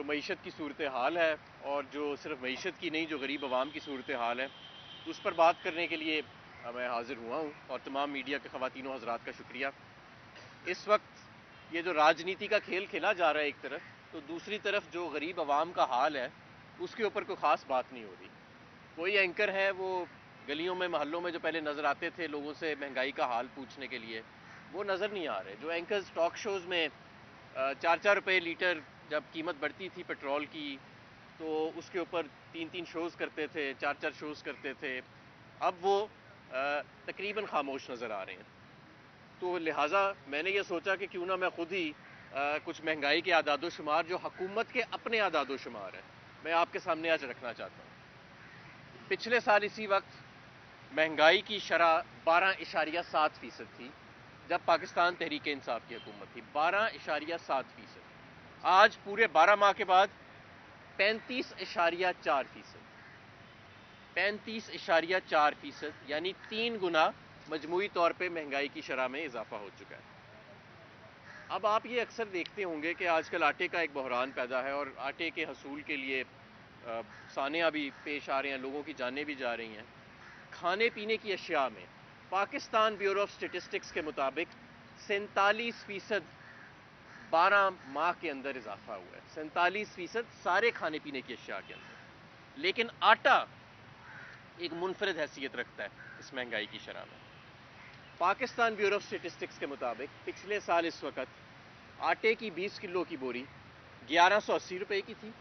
معیشت کی صورتحال ہے اور جو صرف معیشت کی نہیں جو غریب عوام کی صورتحال ہے اس پر بات کرنے کے لیے میں حاضر ہوا ہوں، اور تمام میڈیا کے خواتین و حضرات کا شکریہ۔ اس وقت یہ جو راجنیتی کا کھیل کھیلا جا رہا ہے ایک طرف، تو دوسری طرف جو غریب عوام کا حال ہے اس کے اوپر کوئی خاص بات نہیں ہو رہی۔ کوئی اینکر ہے وہ گلیوں میں محلوں میں جو پہلے نظر آتے تھے لوگوں سے مہنگائی کا حال پوچھنے کے لیے، وہ نظر نہیں آ رہے۔ جو اینکرز ٹاک شوز میں 4 لیٹر جب قیمت بڑھتی تھی پیٹرول کی تو اس کے اوپر 3 شوز کرتے تھے، 4 شوز کرتے تھے، اب وہ تقریباً خاموش نظر آ رہے ہیں۔ تو لہٰذا میں نے یہ سوچا کہ کیوں نہ میں خود ہی کچھ مہنگائی کے اعداد و شمار جو حکومت کے اپنے اعداد و شمار ہیں میں آپ کے سامنے آج رکھنا چاہتا ہوں۔ پچھلے سال اسی وقت مہنگائی کی شرح 12.7% تھی جب پاکستان تحریک انصاف کی حکومت تھی، 12.7%۔ آج پورے 12 ماہ کے بعد 35.4%، 35.4%، یعنی 3 گنا مجموعی طور پہ مہنگائی کی شرح میں اضافہ ہو چکا ہے۔ اب آپ یہ اکثر دیکھتے ہوں گے کہ آج کل آٹے کا ایک بحران پیدا ہے اور آٹے کے حصول کے لیے سانحہ بھی پیش آ رہے ہیں، لوگوں کی جانیں بھی جا رہی ہیں۔ کھانے پینے کی اشیاء میں پاکستان بیورو آف اسٹیٹسٹکس کے مطابق 47% 12 ماہ کے اندر اضافہ ہوا ہے، 47% سارے کھانے پینے کی اشیاء کے اندر۔ لیکن آٹا ایک منفرد حیثیت رکھتا ہے اس مہنگائی کی شرح میں۔ پاکستان بیورو آف اسٹیٹسٹکس کے مطابق پچھلے سال اس وقت آٹے کی 20 کلو کی بوری 1180 روپے کی تھی،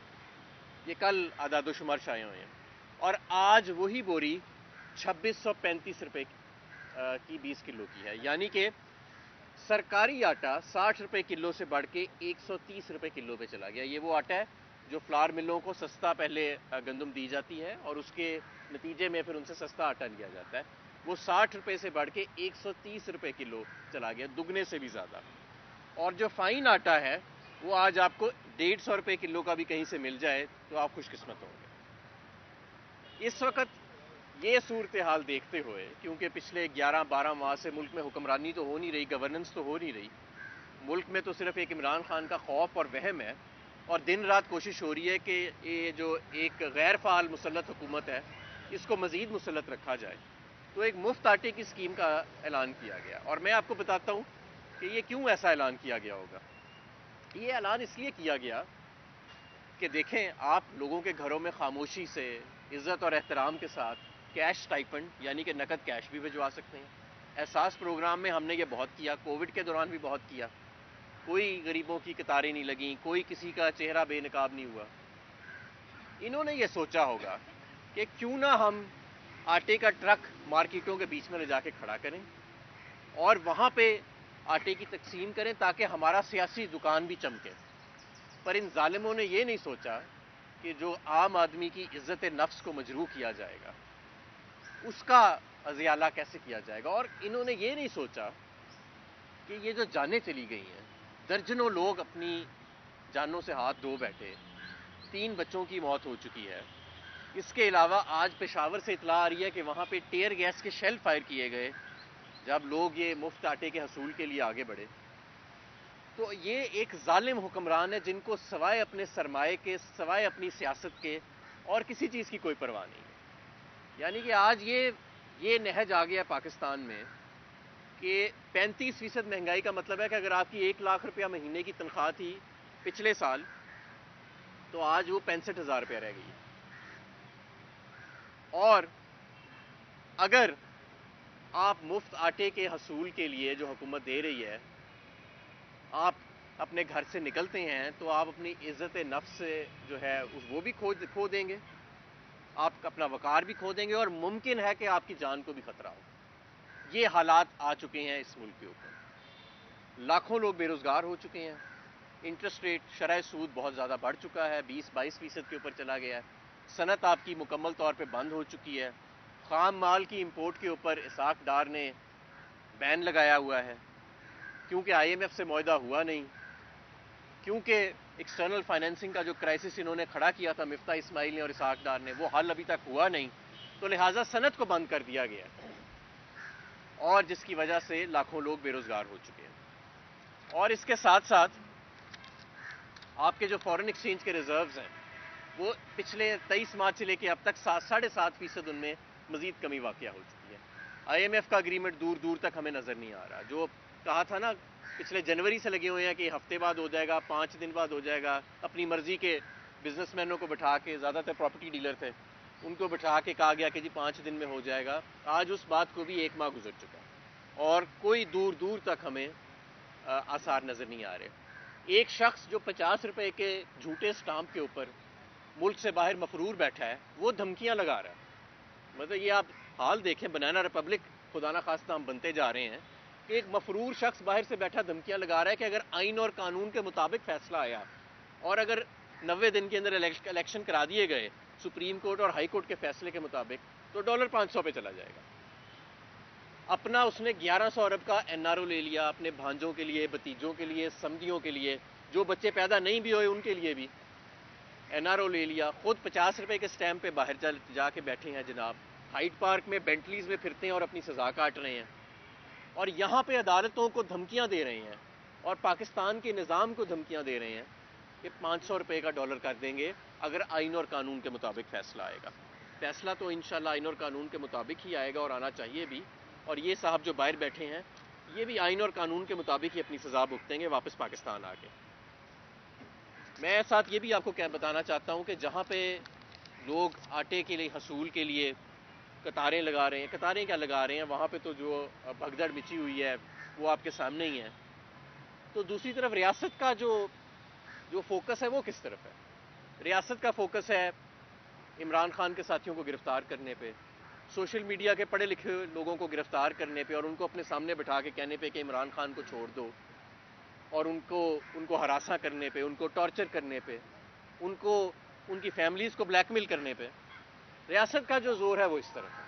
یہ کل اعداد و شمار شائع ہوئے ہیں، اور آج وہی بوری 2635 روپے کی 20 کلو کی ہے، یعنی کہ سرکاری آٹا 60 روپے کلو سے بڑھ کے 130 روپے کلو پہ چلا گیا۔ یہ وہ آٹا ہے جو فلار ملوں کو سستا پہلے گندم دی جاتی ہے اور اس کے نتیجے میں پھر ان سے سستا آٹا لیا جاتا ہے، وہ 60 روپے سے بڑھ کے 130 روپے کلو چلا گیا، دگنے سے بھی زیادہ۔ اور جو فائن آٹا ہے وہ آج آپ کو 150 روپے کلو کا بھی کہیں سے مل جائے تو آپ خوش قسمت ہوں گے۔ اس وقت یہ صورتحال دیکھتے ہوئے، کیونکہ پچھلے 11-12 ماہ سے ملک میں حکمرانی تو ہو نہیں رہی، گورننس تو ہو نہیں رہی، ملک میں تو صرف ایک عمران خان کا خوف اور وہم ہے، اور دن رات کوشش ہو رہی ہے کہ یہ جو ایک غیر فعال مسلط حکومت ہے اس کو مزید مسلط رکھا جائے، تو ایک مفت آٹے کی اسکیم کا اعلان کیا گیا۔ اور میں آپ کو بتاتا ہوں کہ یہ کیوں ایسا اعلان کیا گیا ہوگا۔ یہ اعلان اس لیے کیا گیا کہ دیکھیں، آپ لوگوں کے گھروں میں خاموشی سے عزت اور احترام کے ساتھ کیش اسٹائپنڈ یعنی کہ نقد کیش بھی بھجوا سکتے ہیں۔ احساس پروگرام میں ہم نے یہ بہت کیا، کووڈ کے دوران بھی بہت کیا، کوئی غریبوں کی قطاریں نہیں لگیں، کوئی کسی کا چہرہ بے نقاب نہیں ہوا۔ انہوں نے یہ سوچا ہوگا کہ کیوں نہ ہم آٹے کا ٹرک مارکیٹوں کے بیچ میں لے جا کے کھڑا کریں اور وہاں پہ آٹے کی تقسیم کریں تاکہ ہمارا سیاسی دکان بھی چمکے۔ پر ان ظالموں نے یہ نہیں سوچا کہ جو عام آدمی کی عزت نفس کو مجروح کیا جائے گا اس کا ازالہ کیسے کیا جائے گا، اور انہوں نے یہ نہیں سوچا کہ یہ جو جانیں چلی گئی ہیں، درجنوں لوگ اپنی جانوں سے ہاتھ دھو بیٹھے، 3 بچوں کی موت ہو چکی ہے۔ اس کے علاوہ آج پشاور سے اطلاع آ رہی ہے کہ وہاں پہ ٹیئر گیس کے شیل فائر کیے گئے جب لوگ یہ مفت آٹے کے حصول کے لیے آگے بڑھے۔ تو یہ ایک ظالم حکمران ہے جن کو سوائے اپنے سرمایے کے، سوائے اپنی سیاست کے اور کسی چیز کی کوئی پرواہ نہیں ہے۔ یعنی کہ آج یہ نہج آ گیا پاکستان میں کہ 35% مہنگائی کا مطلب ہے کہ اگر آپ کی 1 لاکھ روپیہ مہینے کی تنخواہ تھی پچھلے سال تو آج وہ 65,000 روپیہ رہ گئی۔ اور اگر آپ مفت آٹے کے حصول کے لیے جو حکومت دے رہی ہے آپ اپنے گھر سے نکلتے ہیں تو آپ اپنی عزت نفس سے جو ہے وہ بھی کھو دیں گے، آپ اپنا وقار بھی کھو دیں گے، اور ممکن ہے کہ آپ کی جان کو بھی خطرہ ہو۔ یہ حالات آ چکے ہیں اس ملک کے اوپر، لاکھوں لوگ بے روزگار ہو چکے ہیں، انٹرسٹ ریٹ شرح سود بہت زیادہ بڑھ چکا ہے، 20-22% کے اوپر چلا گیا ہے، صنعت آپ کی مکمل طور پہ بند ہو چکی ہے، خام مال کی امپورٹ کے اوپر اسحاق ڈار نے بین لگایا ہوا ہے کیونکہ IMF سے معاہدہ ہوا نہیں، کیونکہ ایکسٹرنل فائنینسنگ کا جو کرائسس انہوں نے کھڑا کیا تھا مفتاح اسماعیل نے اور اسحاق ڈار نے، وہ حل ابھی تک ہوا نہیں، تو لہٰذا صنعت کو بند کر دیا گیا اور جس کی وجہ سے لاکھوں لوگ بے روزگار ہو چکے ہیں۔ اور اس کے ساتھ ساتھ آپ کے جو فورن ایکسچینج کے ریزروز ہیں وہ پچھلے 23 مارچ سے لے کے اب تک 7.5% ان میں مزید کمی واقع ہو چکی ہے. آئی ایم ایف کا اگریمنٹ دور دور تک ہمیں نظر نہیں آ رہا. جو کہا تھا نا پچھلے جنوری سے لگے ہوئے ہیں کہ ہفتے بعد ہو جائے گا, 5 دن بعد ہو جائے گا, اپنی مرضی کے بزنس مینوں کو بٹھا کے, زیادہ تر پراپرٹی ڈیلر تھے, ان کو بٹھا کے کہا گیا کہ جی 5 دن میں ہو جائے گا. آج اس بات کو بھی 1 ماہ گزر چکا ہے اور کوئی دور دور تک ہمیں آثار نظر نہیں آ رہے. ایک شخص جو 50 روپے کے جھوٹے سٹامپ کے اوپر ملک سے باہر مفرور بیٹھا ہے, وہ دھمکیاں لگا رہا ہے. مطلب یہ آپ حال دیکھیں, بنانا ریپبلک خدا نہ خواستہ ہم بنتے جا رہے ہیں کہ ایک مفرور شخص باہر سے بیٹھا دھمکیاں لگا رہا ہے کہ اگر آئین اور قانون کے مطابق فیصلہ آیا اور اگر 90 دن کے اندر الیکشن کرا دیے گئے سپریم کورٹ اور ہائی کورٹ کے فیصلے کے مطابق, تو ڈالر 500 پہ چلا جائے گا. اپنا اس نے 1100 ارب کا این آر او لے لیا اپنے بھانجوں کے لیے, بھتیجوں کے لیے, سمدھیوں کے لیے, جو بچے پیدا نہیں بھی ہوئے ان کے لیے بھی این آر او لے لیا. خود 50 روپے کے سٹیمپ پہ باہر جا کے بیٹھے ہیں جناب, ہائیڈ پارک میں بینٹلیز میں پھرتے ہیں اور اپنی سزا کاٹ رہے ہیں, اور یہاں پہ عدالتوں کو دھمکیاں دے رہے ہیں اور پاکستان کے نظام کو دھمکیاں دے رہے ہیں کہ 500 روپے کا ڈالر کر دیں گے اگر آئین اور قانون کے مطابق فیصلہ آئے گا. فیصلہ تو انشاءاللہ آئین اور قانون کے مطابق ہی آئے گا اور آنا چاہیے بھی, اور یہ صاحب جو باہر بیٹھے ہیں یہ بھی آئین اور قانون کے مطابق ہی اپنی سزا بھگتیں گے واپس پاکستان آ کے. میں ساتھ یہ بھی آپ کو بتانا چاہتا ہوں کہ جہاں پہ لوگ آٹے کے لیے حصول کے لیے قطاریں لگا رہے ہیں, قطاریں کیا لگا رہے ہیں, وہاں پہ تو جو بھگدڑ مچی ہوئی ہے وہ آپ کے سامنے ہی ہے. تو دوسری طرف ریاست کا جو فوکس ہے وہ کس طرف ہے؟ ریاست کا فوکس ہے عمران خان کے ساتھیوں کو گرفتار کرنے پہ, سوشل میڈیا کے پڑھے لکھے لوگوں کو گرفتار کرنے پہ اور ان کو اپنے سامنے بٹھا کے کہنے پہ کہ عمران خان کو چھوڑ دو, اور ان کو ہراساں کرنے پہ, ان کو ٹارچر کرنے پہ, ان کی فیملیز کو بلیک میل کرنے پہ. ریاست کا جو زور ہے وہ اس طرف ہے,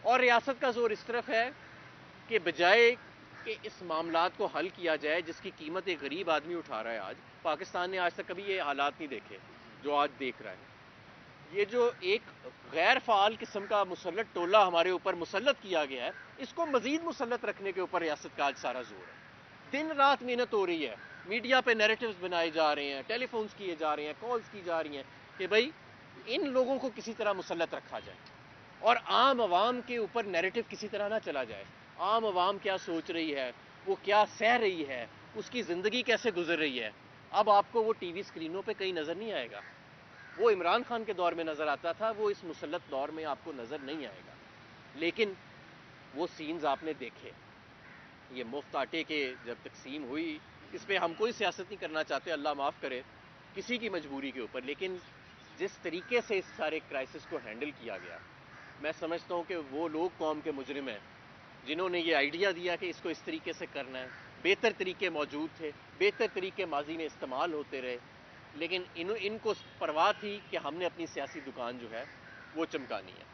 اور ریاست کا زور اس طرف ہے کہ بجائے کہ اس معاملات کو حل کیا جائے جس کی قیمت ایک غریب آدمی اٹھا رہا ہے. آج پاکستان نے آج تک کبھی یہ حالات نہیں دیکھے جو آج دیکھ رہا ہے. یہ جو ایک غیر فعال قسم کا مسلط ٹولہ ہمارے اوپر مسلط کیا گیا ہے, اس کو مزید مسلط رکھنے کے اوپر ریاست کا آج سارا زور ہے. دن رات محنت ہو رہی ہے, میڈیا پہ نیریٹوز بنائے جا رہے ہیں, ٹیلی فونز کیے جا رہے ہیں, کالز کی جا رہی ہیں کہ بھائی ان لوگوں کو کسی طرح مسلط رکھا جائے اور عام عوام کے اوپر نیریٹو کسی طرح نہ چلا جائے. عام عوام کیا سوچ رہی ہے, وہ کیا سہ رہی ہے, اس کی زندگی کیسے گزر رہی ہے, اب آپ کو وہ ٹی وی اسکرینوں پہ کہیں نظر نہیں آئے گا. وہ عمران خان کے دور میں نظر آتا تھا, وہ اس مسلط دور میں آپ کو نظر نہیں آئے گا. لیکن وہ سینز آپ نے دیکھے, یہ مفت آٹے کے جب تقسیم ہوئی, اس پہ ہم کوئی سیاست نہیں کرنا چاہتے, اللہ معاف کرے کسی کی مجبوری کے اوپر, لیکن جس طریقے سے اس سارے کرائسس کو ہینڈل کیا گیا, میں سمجھتا ہوں کہ وہ لوگ قوم کے مجرم ہیں جنہوں نے یہ آئیڈیا دیا کہ اس کو اس طریقے سے کرنا ہے. بہتر طریقے موجود تھے, بہتر طریقے ماضی میں استعمال ہوتے رہے, لیکن ان کو پرواہ تھی کہ ہم نے اپنی سیاسی دکان جو ہے وہ چمکانی ہے.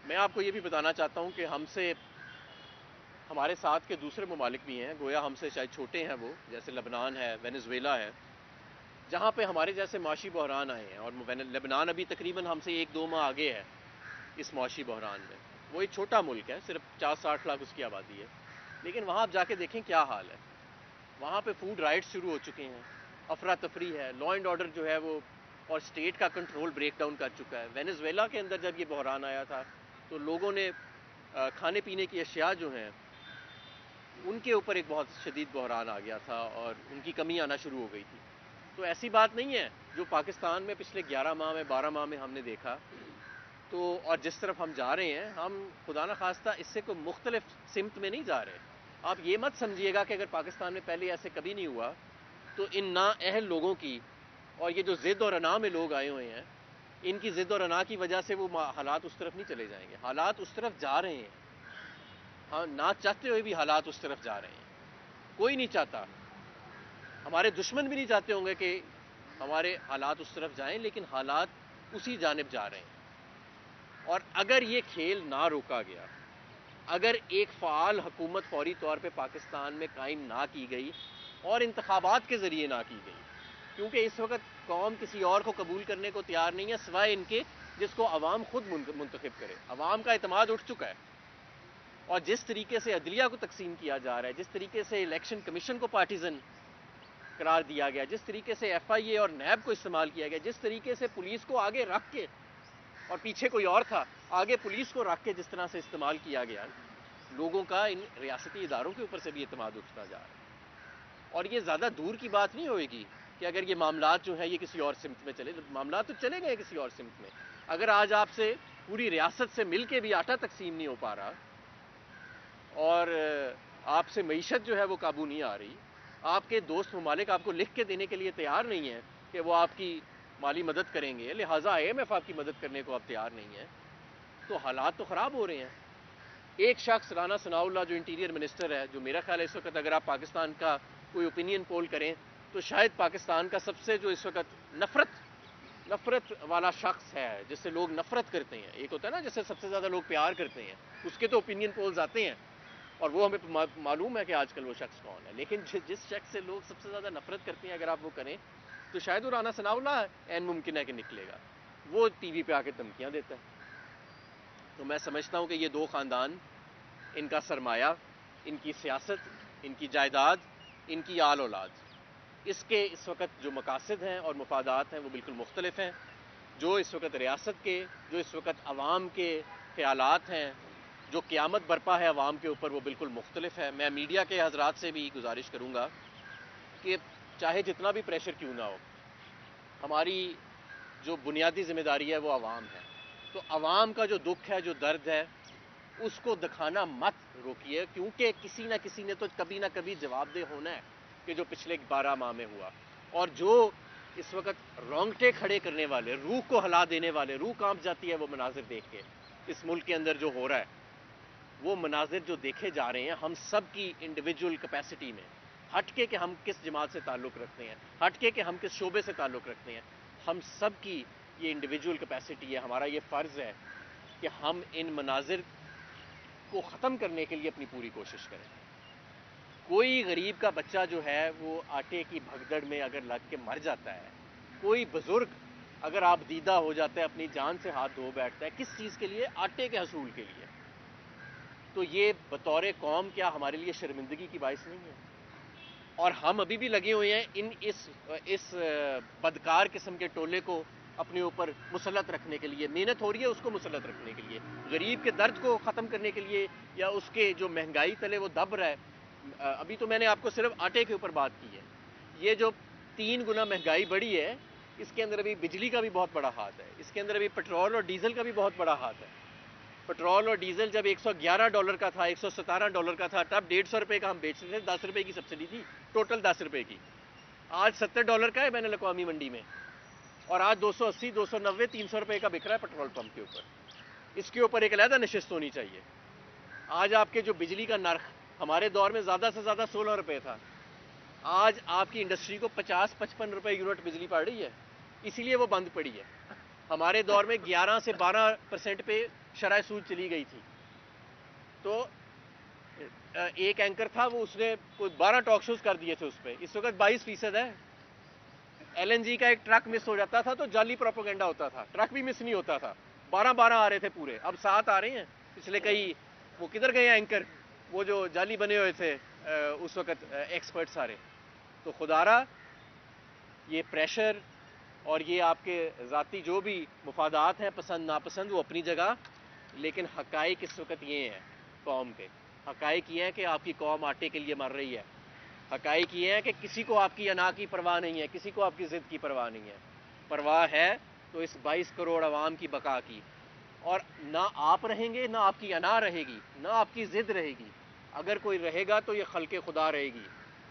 میں آپ کو یہ بھی بتانا چاہتا ہوں کہ ہمارے ساتھ کے دوسرے ممالک بھی ہیں, گویا ہم سے شاید چھوٹے ہیں وہ, جیسے لبنان ہے, وینزویلا ہے, جہاں پہ ہمارے جیسے معاشی بحران آئے ہیں, اور لبنان ابھی تقریباً ہم سے 1-2 ماہ آگے ہے اس معاشی بحران میں. وہ ایک چھوٹا ملک ہے, صرف 50-60 لاکھ اس کی آبادی ہے, لیکن وہاں آپ جا کے دیکھیں کیا حال ہے. وہاں پہ فوڈ رائٹس شروع ہو چکے ہیں, افراتفری ہے, لا اینڈ آرڈر جو ہے وہ اور اسٹیٹ کا کنٹرول بریک ڈاؤن کر چکا ہے. وینزویلا کے اندر جب یہ بحران آیا تھا تو لوگوں نے کھانے پینے کی اشیاء جو ہیں ان کے اوپر ایک بہت شدید بحران آ گیا تھا اور ان کی کمی آنا شروع ہو گئی تھی. تو ایسی بات نہیں ہے جو پاکستان میں پچھلے 11 ماہ میں 12 ماہ میں ہم نے دیکھا, تو اور جس طرف ہم جا رہے ہیں, ہم خدا نہ خواستہ اس سے کوئی مختلف سمت میں نہیں جا رہے. آپ یہ مت سمجھیے گا کہ اگر پاکستان میں پہلے ایسے کبھی نہیں ہوا تو ان نااہل لوگوں کی, اور یہ جو ضد اور انا میں لوگ آئے ہوئے ہیں, ان کی ضد اور انا کی وجہ سے وہ حالات اس طرف نہیں چلے جائیں گے. حالات اس طرف جا رہے ہیں, ہاں نہ چاہتے ہوئے بھی حالات اس طرف جا رہے ہیں. کوئی نہیں چاہتا, ہمارے دشمن بھی نہیں چاہتے ہوں گے کہ ہمارے حالات اس طرف جائیں, لیکن حالات اسی جانب جا رہے ہیں. اور اگر یہ کھیل نہ روکا گیا, اگر ایک فعال حکومت فوری طور پہ پاکستان میں قائم نہ کی گئی اور انتخابات کے ذریعے نہ کی گئی, کیونکہ اس وقت قوم کسی اور کو قبول کرنے کو تیار نہیں ہے سوائے ان کے جس کو عوام خود منتخب کرے. عوام کا اعتماد اٹھ چکا ہے, اور جس طریقے سے عدلیہ کو تقسیم کیا جا رہا ہے, جس طریقے سے الیکشن کمیشن کو پارٹیزن قرار دیا گیا, جس طریقے سے ایف آئی اے اور نیب کو استعمال کیا گیا, جس طریقے سے پولیس کو آگے رکھ کے, اور پیچھے کوئی اور تھا, آگے پولیس کو رکھ کے جس طرح سے استعمال کیا گیا, لوگوں کا ان ریاستی اداروں کے اوپر سے بھی اعتماد اٹھتا جا رہا ہے. اور یہ زیادہ دور کی بات نہیں ہوئے گی کہ اگر یہ معاملات جو ہیں یہ کسی اور سمت میں چلے, معاملات تو چلے گئے کسی اور سمت میں. اگر آج آپ سے پوری ریاست سے مل کے بھی آٹا تقسیم نہیں ہو پا رہا, اور آپ سے معیشت جو ہے وہ قابو نہیں آ رہی, آپ کے دوست ممالک آپ کو لکھ کے دینے کے لیے تیار نہیں ہیں کہ وہ آپ کی مالی مدد کریں گے, لہٰذا آئی ایم ایف آپ کی مدد کرنے کو آپ تیار نہیں ہیں, تو حالات تو خراب ہو رہے ہیں. ایک شخص رانا ثناء اللہ جو انٹیریئر منسٹر ہے, جو میرا خیال ہے اس وقت اگر آپ پاکستان کا کوئی اوپینین پول کریں تو شاید پاکستان کا سب سے جو اس وقت نفرت والا شخص ہے, جس سے لوگ نفرت کرتے ہیں, ایک ہوتا ہے نا جسے سب سے زیادہ لوگ پیار کرتے ہیں, اس کے تو اوپینین پولز آتے ہیں اور وہ ہمیں معلوم ہے کہ آج کل وہ شخص کون ہے, لیکن جس شخص سے لوگ سب سے زیادہ نفرت کرتے ہیں اگر آپ وہ کریں تو شاید وہ رانا ثناء اللہ عین ممکن ہے کہ نکلے گا. وہ ٹی وی پہ آ کے دھمکیاں دیتا ہے. تو میں سمجھتا ہوں کہ یہ دو خاندان, ان کا سرمایہ, ان کی سیاست, ان کی جائیداد, ان کی آل اولاد, اس کے اس وقت جو مقاصد ہیں اور مفادات ہیں وہ بالکل مختلف ہیں. جو اس وقت ریاست کے, جو اس وقت عوام کے خیالات ہیں, جو قیامت برپا ہے عوام کے اوپر, وہ بالکل مختلف ہے. میں میڈیا کے حضرات سے بھی گزارش کروں گا کہ چاہے جتنا بھی پریشر کیوں نہ ہو, ہماری جو بنیادی ذمہ داری ہے وہ عوام ہے. تو عوام کا جو دکھ ہے, جو درد ہے, اس کو دکھانا مت روکیے, کیونکہ کسی نہ کسی نے تو کبھی نہ کبھی جواب دہ ہونا ہے کہ جو پچھلے 12 ماہ میں ہوا. اور جو اس وقت رونگٹے کھڑے کرنے والے, روح کو ہلا دینے والے, روح کانپ جاتی ہے وہ مناظر دیکھ کے, اس ملک کے اندر جو ہو رہا ہے, وہ مناظر جو دیکھے جا رہے ہیں, ہم سب کی انڈیویجول کیپیسٹی میں, ہٹ کے کہ ہم کس جماعت سے تعلق رکھتے ہیں, ہٹ کے کہ ہم کس شعبے سے تعلق رکھتے ہیں, ہم سب کی یہ انڈیویجول کیپیسٹی ہے. ہمارا یہ فرض ہے کہ ہم ان مناظر کو ختم کرنے کے لیے اپنی پوری کوشش کریں. کوئی غریب کا بچہ جو ہے وہ آٹے کی بھگدڑ میں اگر لگ کے مر جاتا ہے, کوئی بزرگ اگر آپ دیدہ ہو جاتا ہے, اپنی جان سے ہاتھ دھو بیٹھتا ہے, کس چیز کے لیے؟ آٹے کے حصول کے لیے. تو یہ بطور قوم کیا ہمارے لیے شرمندگی کی باعث نہیں ہے؟ اور ہم ابھی بھی لگے ہوئے ہیں اس بدکار قسم کے ٹولے کو اپنے اوپر مسلط رکھنے کے لیے. محنت ہو رہی ہے اس کو مسلط رکھنے کے لیے, غریب کے درد کو ختم کرنے کے لیے, یا اس کے جو مہنگائی تلے وہ دب رہا ہے. ابھی تو میں نے آپ کو صرف آٹے کے اوپر بات کی ہے. یہ جو 3 گنا مہنگائی بڑھی ہے, اس کے اندر ابھی بجلی کا بھی بہت بڑا ہاتھ ہے, اس کے اندر ابھی پیٹرول اور ڈیزل کا بھی بہت بڑا ہاتھ ہے. پیٹرول اور ڈیزل جب $111 کا تھا, $117 کا تھا, تب $150 کا ہم بیچ رہے تھے, $10 کی سبسڈی تھی, ٹوٹل $10 کی. آج $70 کا ہے بین الاقوامی منڈی میں, اور آج $280, $290, $300 کا بک رہا ہے پیٹرول پمپ کے اوپر. اس کے اوپر ایک علیحدہ نشست ہونی چاہیے. آج آپ کے جو بجلی کا نرخ ہمارے دور میں زیادہ سے زیادہ $16 تھا, آج آپ کی انڈسٹری کو $50-55 یونٹ بجلی پڑ رہی ہے, اسی لیے وہ بند پڑی ہے. ہمارے دور میں 11 سے 12% پہ شرح سود چلی گئی تھی. تو ایک اینکر تھا, وہ اس نے کوئی 12 ٹاک شوز کر دیے تھے اس پہ, اس وقت 22% ہے. ایل این جی کا ایک ٹرک مس ہو جاتا تھا تو جعلی پروپیگنڈا ہوتا تھا, ٹرک بھی مس نہیں ہوتا تھا, 12 آ رہے تھے پورے, اب 7 آ رہے ہیں. پچھلے کئی وہ کدھر گئے اینکر, وہ جو جعلی بنے ہوئے تھے اس وقت ایکسپرٹ سارے. تو خدا را یہ پریشر اور یہ آپ کے ذاتی جو بھی مفادات ہیں, پسند ناپسند, وہ اپنی جگہ, لیکن حقائق اس وقت یہ ہیں قوم کے. حقائق یہ ہیں کہ آپ کی قوم آٹے کے لیے مر رہی ہے. حقائق یہ ہے کہ کسی کو آپ کی انا کی پرواہ نہیں ہے, کسی کو آپ کی ضد کی پرواہ نہیں ہے. پرواہ ہے تو اس 22 کروڑ عوام کی بقا کی. اور نہ آپ رہیں گے, نہ آپ کی انا رہے گی, نہ آپ کی ضد رہے گی. اگر کوئی رہے گا تو یہ خلق خدا رہے گی,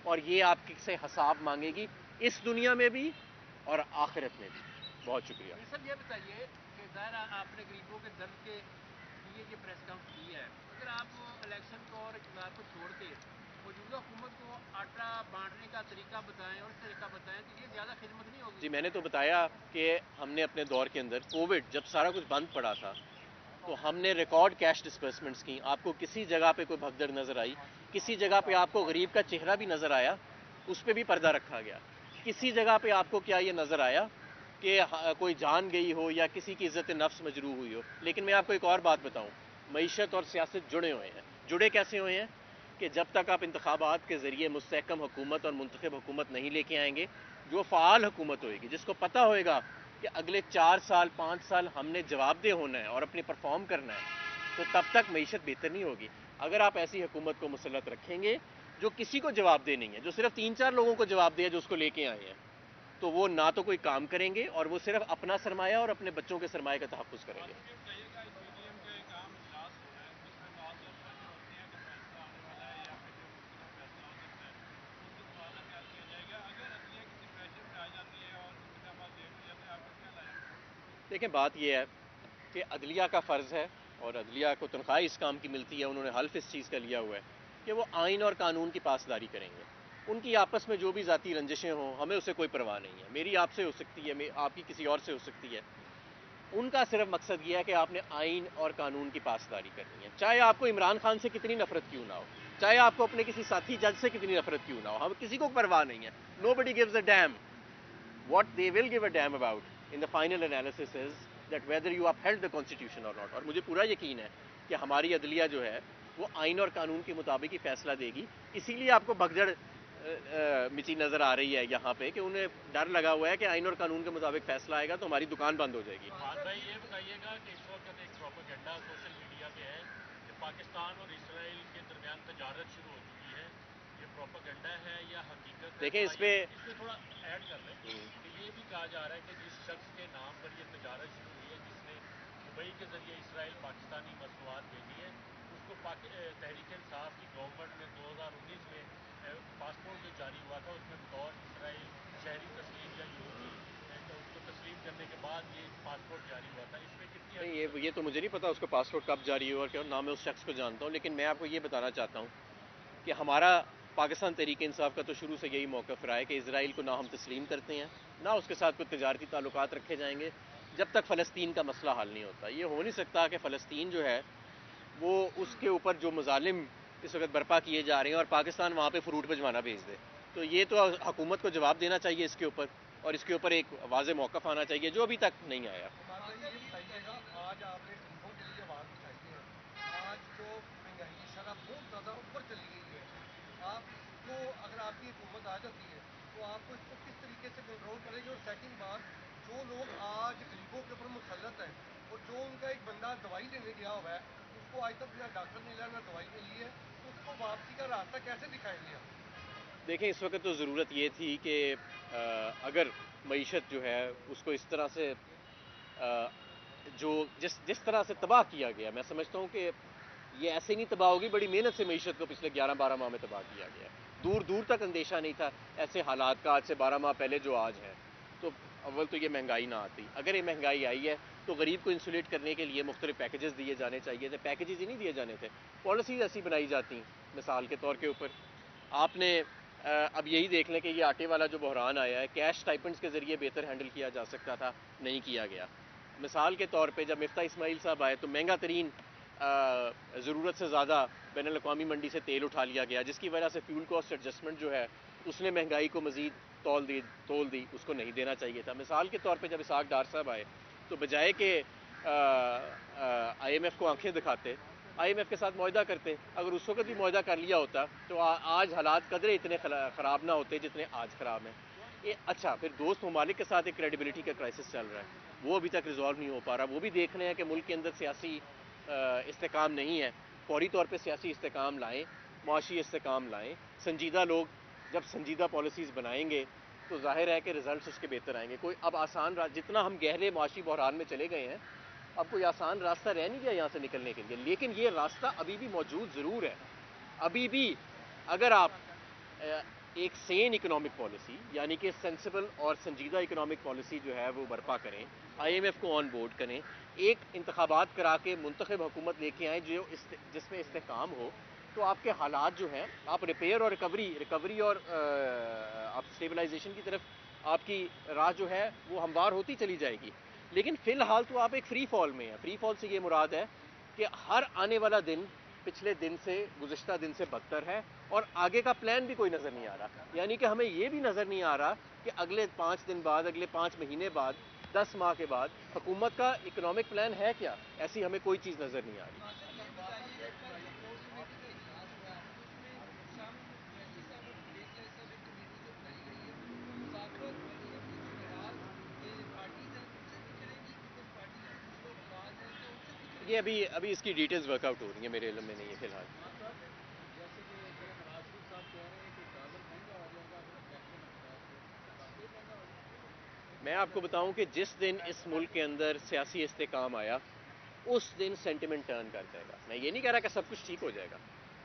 اور یہ آپ سے حساب مانگے گی, اس دنیا میں بھی اور آخرت میں بھی. بہت شکریہ. سر یہ بتائیے کہ ظاہر آپ نے غریبوں کے درد کے لیے یہ پریس کانفرنس کی ہے, اگر آپ الیکشن کو اور اقتدار کو چھوڑ کے موجودہ حکومت کو آٹا بانٹنے کا طریقہ بتائیں اور طریقہ بتائیں تو یہ زیادہ خدمت نہیں ہوگی؟ جی, میں نے تو بتایا کہ ہم نے اپنے دور کے اندر کووڈ جب سارا کچھ بند پڑا تھا تو ہم نے ریکارڈ کیش ڈسبرسمنٹس کی. آپ کو کسی جگہ پہ کوئی بھگدڑ نظر آئی, کسی جگہ پہ آپ کو غریب کا چہرہ بھی نظر آیا, اس پہ بھی پردہ رکھا گیا. کسی جگہ پہ آپ کو کیا یہ نظر آیا کہ کوئی جان گئی ہو یا کسی کی عزت نفس مجروح ہوئی ہو؟ لیکن میں آپ کو ایک اور بات بتاؤں, معیشت اور سیاست جڑے ہوئے ہیں. جڑے کیسے ہوئے ہیں؟ کہ جب تک آپ انتخابات کے ذریعے مستحکم حکومت اور منتخب حکومت نہیں لے کے آئیں گے جو فعال حکومت ہوئے گی، جس کو پتہ ہوئے گا کہ اگلے 4 سال 5 سال ہم نے جواب دہ ہونا ہے اور اپنی پرفارم کرنا ہے، تو تب تک معیشت بہتر نہیں ہوگی۔ اگر آپ ایسی حکومت کو مسلط رکھیں گے جو کسی کو جواب دہ نہیں ہے، جو صرف 3 4 لوگوں کو جواب دہ ہے جو اس کو لے کے آئے ہیں، تو وہ نہ تو کوئی کام کریں گے اور وہ صرف اپنا سرمایہ اور اپنے بچوں کے سرمایہ کا تحفظ کریں گے۔ دیکھیں بات یہ ہے کہ عدلیہ کا فرض ہے اور عدلیہ کو تنخواہ اس کام کی ملتی ہے، انہوں نے حلف اس چیز کا لیا ہوا ہے کہ وہ آئین اور قانون کی پاسداری کریں گے۔ ان کی آپس میں جو بھی ذاتی رنجشیں ہوں ہمیں اسے کوئی پرواہ نہیں ہے، میری آپ سے ہو سکتی ہے، آپ کی کسی اور سے ہو سکتی ہے۔ ان کا صرف مقصد یہ ہے کہ آپ نے آئین اور قانون کی پاسداری کرنی ہے، چاہے آپ کو عمران خان سے کتنی نفرت کیوں نہ ہو، چاہے آپ کو اپنے کسی ساتھی جج سے کتنی نفرت کیوں نہ ہو، ہم کسی کو پرواہ نہیں ہے۔ Nobody gives a damn. What they will give a damn about in the final analysis is that whether you upheld the constitution or not. اور مجھے پورا یقین ہے کہ ہماری عدلیہ جو ہے وہ آئین اور قانون کے مطابق ہی فیصلہ دے گی، اسی لیے آپ کو بھگدڑ مچی نظر آ رہی ہے یہاں پہ کہ انہیں ڈر لگا ہوا ہے کہ آئین اور قانون کے مطابق فیصلہ آئے گا تو ہماری دکان بند ہو جائے گی۔ بھائی یہ بتائیے گا کہ اس وقت ایک پروپیگنڈا سوشل میڈیا پہ ہے کہ پاکستان اور اسرائیل کے درمیان تجارت شروع ہو چکی ہے، یہ پروپیگنڈا ہے یا حقیقت ہے؟ دیکھیں اس پہ تھوڑا ایڈ کر لیں کہ یہ بھی کہا جا رہا ہے کہ جس شخص کے نام پر یہ تجارت شروع ہوئی ہے، جس نے دبئی کے ذریعے اسرائیل پاکستانی مصنوعات بھیجی ہے، اس کو تحریک انصاف کی گورنمنٹ نے 2019 میں پاسپورٹ جو جاری ہوا تھا اس میں بطور اسرائیل شہری تسلیم یا یہودی اس کو تسلیم کرنے کے بعد یہ پاسپورٹ جاری ہوا تھا۔ اس میں کتنی نہیں، یہ تو مجھے نہیں پتا اس کو پاسپورٹ کب جاری ہوا اور نہ میں اس شخص کو جانتا ہوں، لیکن میں آپ کو یہ بتانا چاہتا ہوں کہ ہمارا پاکستان تحریک انصاف کا تو شروع سے یہی موقف رہا ہے کہ اسرائیل کو نہ ہم تسلیم کرتے ہیں، نہ اس کے ساتھ کوئی تجارتی تعلقات رکھے جائیں گے جب تک فلسطین کا مسئلہ حل نہیں ہوتا۔ یہ ہو نہیں سکتا کہ فلسطین جو ہے وہ اس کے اوپر جو مظالم اس وقت برپا کیے جا رہے ہیں اور پاکستان وہاں پہ فروٹ بھجوانا بھیج دے، تو یہ تو حکومت کو جواب دینا چاہیے اس کے اوپر، اور اس کے اوپر ایک واضح موقف آنا چاہیے جو ابھی تک نہیں آیا۔ آج آپ نے غریبوں کے لیے آواز اٹھائی ہے، آج جو مہنگائی کی شرح بہت زیادہ اوپر چلی گئی ہے، آپ کو اگر آپ کی حکومت آ جاتی ہے تو آپ کو اس کو کس طریقے سے کنٹرول کرے گی؟ اور سیکنڈ بات، جو لوگ آج غریبوں کے اوپر مسلط ہیں اور جو ان کا ایک بندہ دوائی لینے گیا ہوا ہے اس کو آج تک نہ ڈاکٹر ملا نہ دوائی ملی ہے، اس کو واپسی کا راستہ کیسے دکھائیں گے آپ؟ دیکھیں اس وقت تو ضرورت یہ تھی کہ اگر معیشت جو ہے اس کو اس طرح سے جو جس طرح سے تباہ کیا گیا، میں سمجھتا ہوں کہ یہ ایسے نہیں تباہ ہوگی، بڑی محنت سے معیشت کو پچھلے 11 12 ماہ میں تباہ کیا گیا ہے، دور دور تک اندیشہ نہیں تھا ایسے حالات کا آج سے 12 ماہ پہلے جو آج ہے، تو اول تو یہ مہنگائی نہ آتی۔ اگر یہ مہنگائی آئی ہے تو غریب کو انسولیٹ کرنے کے لیے مختلف پیکیجز دیے جانے چاہیے تھے، پیکیجز ہی نہیں دیے جانے تھے، پالیسیز ایسی بنائی جاتی، مثال کے طور کے اوپر آپ نے اب یہی دیکھ لیں کہ یہ آٹے والا جو بحران آیا ہے کیش اسٹائپنڈس کے ذریعے بہتر ہینڈل کیا جا سکتا تھا، نہیں کیا گیا۔ مثال کے طور پہ جب مفتاح اسماعیل صاحب آئے تو مہنگا ترین ضرورت سے زیادہ بین الاقوامی منڈی سے تیل اٹھا لیا گیا، جس کی وجہ سے فیول کاسٹ ایڈجسٹمنٹ جو ہے اس نے مہنگائی کو مزید تول دی، اس کو نہیں دینا چاہیے تھا۔ مثال کے طور پہ جب اسحاق ڈار صاحب آئے تو بجائے کہ آئی ایم ایف کو آنکھیں دکھاتے، آئی ایم ایف کے ساتھ معاہدہ کرتے، اگر اس وقت بھی معاہدہ کر لیا ہوتا تو آج حالات قدرے اتنے خراب نہ ہوتے جتنے آج خراب ہیں۔ اچھا، پھر دوست ممالک کے ساتھ ایک کریڈیبلٹی کا کرائسس چل رہا ہے، وہ ابھی تک ریزالو نہیں ہو پا رہا، وہ بھی دیکھ رہے ہیں کہ ملک کے اندر سیاسی استحکام نہیں ہے، فوری طور پہ سیاسی استحکام لائیں، معاشی استحکام لائیں، سنجیدہ لوگ جب سنجیدہ پالیسیز بنائیں گے تو ظاہر ہے کہ ریزلٹس اس کے بہتر آئیں گے۔ کوئی اب آسان جتنا ہم گہرے معاشی بحران میں چلے گئے ہیں اب کوئی آسان راستہ رہ نہیں گیا یہاں سے نکلنے کے لیے، لیکن یہ راستہ ابھی بھی موجود ضرور ہے۔ ابھی بھی اگر آپ ایک سین اکنامک پالیسی یعنی کہ سینسیبل اور سنجیدہ اکنامک پالیسی جو ہے وہ برپا کریں، آئی ایم ایف کو آن بورڈ کریں، ایک انتخابات کرا کے منتخب حکومت لے کے آئیں جس میں استحکام ہو، تو آپ کے حالات جو ہیں آپ ریپیئر اور ریکوری اور آپ اسٹیبلائزیشن کی طرف آپ کی راہ جو ہے وہ ہموار ہوتی چلی جائے گی۔ لیکن فی الحال تو آپ ایک فری فال میں ہیں۔ فری فال سے یہ مراد ہے کہ ہر آنے والا دن پچھلے دن سے گزشتہ دن سے بدتر ہے اور آگے کا پلان بھی کوئی نظر نہیں آ رہا، یعنی کہ ہمیں یہ بھی نظر نہیں آ رہا کہ اگلے 5 دن بعد، اگلے 5 مہینے بعد، 10 ماہ کے بعد حکومت کا اکنامک پلان ہے کیا، ایسی ہمیں کوئی چیز نظر نہیں آ رہی۔ یہ ابھی اس کی ڈیٹیلز ورک آؤٹ ہو رہی ہیں، میرے علم میں نہیں ہے فی الحال۔ جیسے کہ نواز شریف صاحب کہہ رہے ہیں کہ ڈالر مہنگا ہو جائے گا اگر بینک میں رکھتا ہے تو واقعی مہنگا ہو جائے گا۔ میں آپ کو بتاؤں کہ جس دن اس ملک کے اندر سیاسی استحکام آیا اس دن سینٹیمنٹ ٹرن کر جائے گا۔ میں یہ نہیں کہہ رہا کہ سب کچھ ٹھیک ہو جائے گا،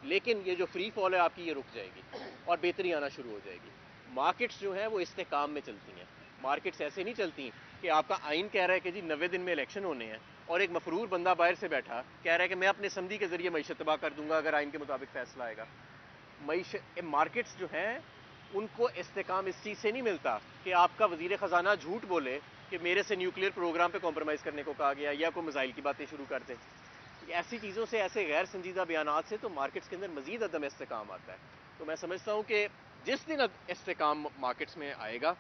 لیکن یہ جو فری فال ہے آپ کی یہ رک جائے گی اور بہتری آنا شروع ہو جائے گی۔ مارکیٹس جو ہیں وہ استحکام میں چلتی ہیں، مارکیٹس ایسے نہیں چلتی کہ آپ کا آئین کہہ رہا ہے کہ جی 90 دن میں الیکشن ہونے ہیں اور ایک مفرور بندہ باہر سے بیٹھا کہہ رہا ہے کہ میں اپنے سمدھی کے ذریعے معیشت تباہ کر دوں گا اگر آئین کے مطابق فیصلہ آئے گا۔ مارکیٹس جو ہیں ان کو استحکام اس چیز سے نہیں ملتا کہ آپ کا وزیر خزانہ جھوٹ بولے کہ میرے سے نیوکلیئر پروگرام پہ کمپرومائز کرنے کو کہا گیا یا کوئی میزائل کی باتیں شروع کر دیں۔ ایسی چیزوں سے، ایسے غیر سنجیدہ بیانات سے تو مارکیٹس کے اندر مزید عدم استحکام آتا ہے۔ تو میں سمجھتا ہوں کہ جس دن استحکام مارکیٹس میں آئے گا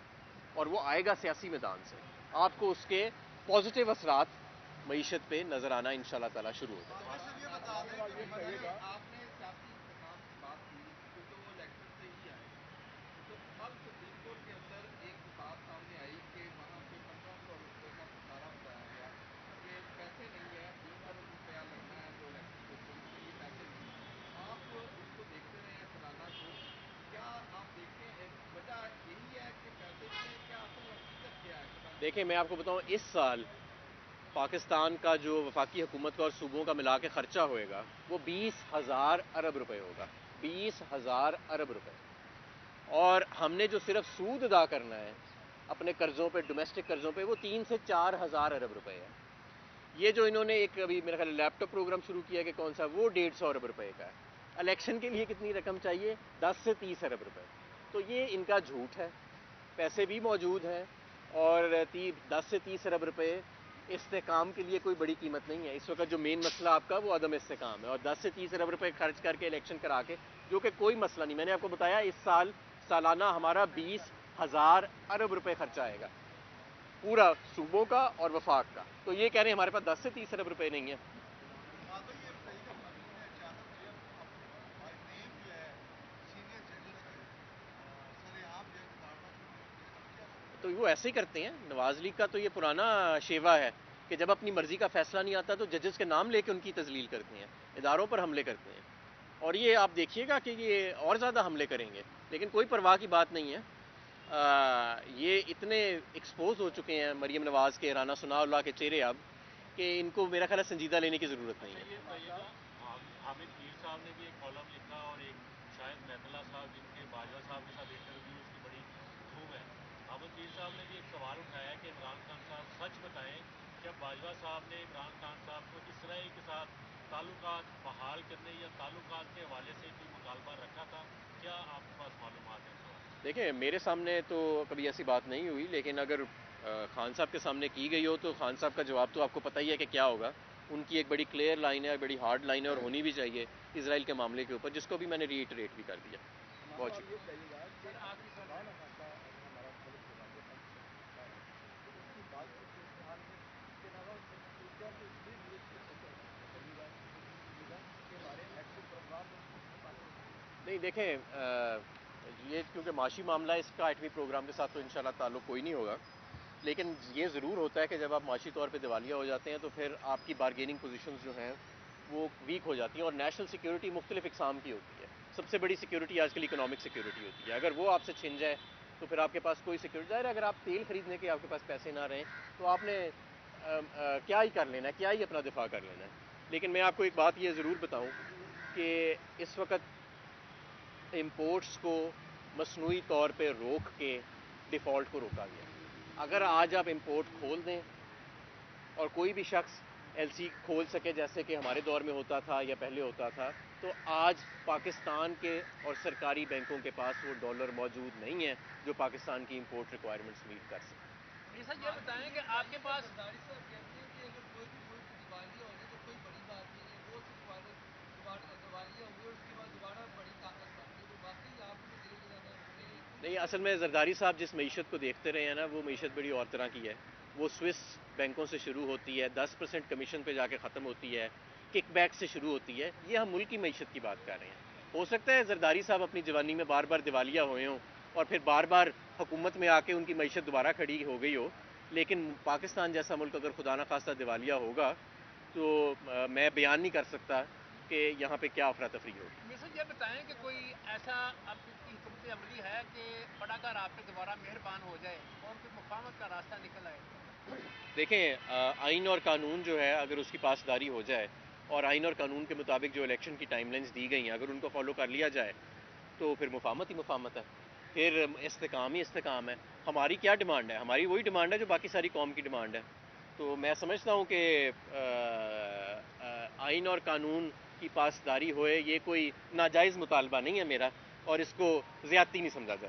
اور وہ آئے گا سیاسی میدان سے، آپ کو اس کے پازیٹیو اثرات معیشت پہ نظر آنا انشاءاللہ تعالیٰ شروع ہو جائے گا۔ سر یہ بتا دیں کہ آپ نے سیاسی انتخاب کی بات کی کیونکہ وہ الیکشن سے ہی آئے، تو اب سپریم کورٹ کے اندر ایک بات سامنے آئی کہ وہاں پہ 1500 روپے کا ستارہ بتایا گیا کہ پیسے نہیں ہے، 20 ارب روپیہ لگنا ہے جو الیکشن ہوتے ہیں اس کے لیے پیسے نہیں ہیں۔ آپ اس کو دیکھتے رہے ہیں سالانہ کو، کیا آپ دیکھتے ہیں وجہ یہی ہے کہ پیسے نہیں ہیں؟ کیا اصل حقیقت کیا ہے؟ دیکھیں میں آپ کو بتاؤں، اس سال پاکستان کا جو وفاقی حکومت کا اور صوبوں کا ملا کے خرچہ ہوئے گا وہ 20,000 ارب روپے ہوگا، 20,000 ارب روپے۔ اور ہم نے جو صرف سود ادا کرنا ہے اپنے قرضوں پہ، ڈومیسٹک قرضوں پہ، وہ 3 سے 4,000 ارب روپے ہے۔ یہ جو انہوں نے ایک ابھی میرا خیال لیپ ٹاپ پروگرام شروع کیا کہ کون سا، وہ 150 ارب روپے کا ہے۔ الیکشن کے لیے کتنی رقم چاہیے؟ 10 سے 30 ارب روپے۔ تو یہ ان کا جھوٹ ہے، پیسے بھی موجود ہیں اور 10 سے 30 ارب روپے استحکام کے لیے کوئی بڑی قیمت نہیں ہے۔ اس وقت جو مین مسئلہ آپ کا وہ عدم استحکام ہے، اور 10 سے 30 ارب روپے خرچ کر کے الیکشن کرا کے، جو کہ کوئی مسئلہ نہیں۔ میں نے آپ کو بتایا اس سال سالانہ ہمارا 20,000 ارب روپے خرچہ آئے گا، پورا صوبوں کا اور وفاق کا۔ تو یہ کہہ رہے ہیں ہمارے پاس 10 سے 30 ارب روپے نہیں ہیں۔ تو یہ بتائیے کہ ابھی انہوں نے اچانک بائی نیم جو ہے سینئر ججز کی سر عام جو ہے اتارنا شروع کیا ہے۔ تو وہ ایسے ہی کرتے ہیں۔ نواز لیگ کا تو یہ پرانا شیوا ہے کہ جب اپنی مرضی کا فیصلہ نہیں آتا تو ججز کے نام لے کے ان کی تذلیل کرتے ہیں، اداروں پر حملے کرتے ہیں، اور یہ آپ دیکھیے گا کہ یہ اور زیادہ حملے کریں گے، لیکن کوئی پرواہ کی بات نہیں ہے۔ یہ اتنے ایکسپوز ہو چکے ہیں مریم نواز کے، رانا ثناء اللہ کے چہرے اب، کہ ان کو میرا خیال ہے سنجیدہ لینے کی ضرورت نہیں ہے۔ حامد میر صاحب نے بھی ایک کالم لکھا اور ایک شاید بیت اللہ صاحب جن کے باجوہ صاحب کے ساتھ انٹرویو اس کی بڑی دھوم ہے۔ حامد میر صاحب نے بھی ایک سوال اٹھایا ہے کہ عمران خان صاحب سچ بتائیں کیا باجوہ صاحب نے عمران خان صاحب کو اسرائیل کے ساتھ تعلقات بحال کرنے یا تعلقات کے حوالے سے کوئی مطالبہ رکھا تھا؟ کیا آپ کے پاس معلومات ہیں اس وقت؟ دیکھیں میرے سامنے تو کبھی ایسی بات نہیں ہوئی، لیکن اگر خان صاحب کے سامنے کی گئی ہو تو خان صاحب کا جواب تو آپ کو پتہ ہی ہے کہ کیا ہوگا۔ ان کی ایک بڑی کلیئر لائن ہے، بڑی ہارڈ لائن ہے، اور ہونی بھی چاہیے اسرائیل کے معاملے کے اوپر، جس کو بھی میں نے ری ایٹریٹ بھی کر دیا۔ بہت شکریہ۔ نہیں دیکھیں، یہ کیونکہ معاشی معاملہ ہے، اس کا ایٹمی پروگرام کے ساتھ تو انشاءاللہ تعلق کوئی نہیں ہوگا، لیکن یہ ضرور ہوتا ہے کہ جب آپ معاشی طور پہ دیوالیہ ہو جاتے ہیں تو پھر آپ کی بارگیننگ پوزیشنز جو ہیں وہ ویک ہو جاتی ہیں، اور نیشنل سیکیورٹی مختلف اقسام کی ہوتی ہے۔ سب سے بڑی سیکیورٹی آج کل اکنامک سیکیورٹی ہوتی ہے، اگر وہ آپ سے چھن جائے تو پھر آپ کے پاس کوئی سیکیورٹی، ظاہر ہے اگر آپ تیل خریدنے کے آپ کے پاس پیسے نہ رہیں تو آپ نے کیا ہی کر لینا ہے، کیا ہی اپنا دفاع کر لینا ہے۔ لیکن میں آپ کو ایک بات یہ ضرور بتاؤں کہ اس وقت امپورٹس کو مصنوعی طور پہ روک کے ڈیفالٹ کو روکا گیا۔ اگر آج آپ امپورٹ کھول دیں اور کوئی بھی شخص ایل سی کھول سکے جیسے کہ ہمارے دور میں ہوتا تھا یا پہلے ہوتا تھا، تو آج پاکستان کے اور سرکاری بینکوں کے پاس وہ ڈالر موجود نہیں ہے جو پاکستان کی امپورٹ ریکوائرمنٹس میٹ کر سکے۔ سر یہ بتائیں کہ آپ کے پاس زرداری صاحب کہتے ہیں کہ اگر کوئی بھی ملک دیوالیہ ہو جائے تو کوئی بڑی بات نہیں ہے، وہ صرف دیوالیہ ہوئے اور اس کے بعد دوبارہ بڑی طاقت بن گئی، تو واقعی آپ کو دیر کے زیادہ نہیں، اصل میں زرداری صاحب جس معیشت کو دیکھتے رہے ہیں نا، وہ معیشت بڑی اور طرح کی ہے۔ وہ سوئس بینکوں سے شروع ہوتی ہے، 10% کمیشن پہ جا کے ختم ہوتی ہے، کک بیک سے شروع ہوتی ہے۔ یہ ہم ملک کی معیشت کی بات کر رہے ہیں۔ ہو سکتا ہے زرداری صاحب اپنی جوانی میں بار بار دیوالیہ ہوئے ہوں اور پھر بار بار حکومت میں آ کے ان کی معیشت دوبارہ کھڑی ہو گئی ہو، لیکن پاکستان جیسا ملک اگر خدا نخواستہ دیوالیہ ہوگا تو میں بیان نہیں کر سکتا کہ یہاں پہ کیا افراتفری ہوگی۔ مثلا یہ بتائیں کہ کوئی ایسا اب کی حکمت عملی ہے کہ پڑا کر آپ پہ دوبارہ مہربان ہو جائے اور پھر مفاہمت کا راستہ نکل آئے؟ دیکھیں آئین اور قانون جو ہے اگر اس کی پاسداری ہو جائے اور آئین اور قانون کے مطابق جو الیکشن کی ٹائم لائنز دی گئی ہیں اگر ان کو فالو کر لیا جائے تو پھر مفاہمت ہی مفاہمت ہے، پھر استحکام ہی استحکام ہے۔ ہماری کیا ڈیمانڈ ہے؟ ہماری وہی ڈیمانڈ ہے جو باقی ساری قوم کی ڈیمانڈ ہے۔ تو میں سمجھتا ہوں کہ آئین اور قانون کی پاسداری ہوئے یہ کوئی ناجائز مطالبہ نہیں ہے میرا، اور اس کو زیادتی نہیں سمجھا جائے۔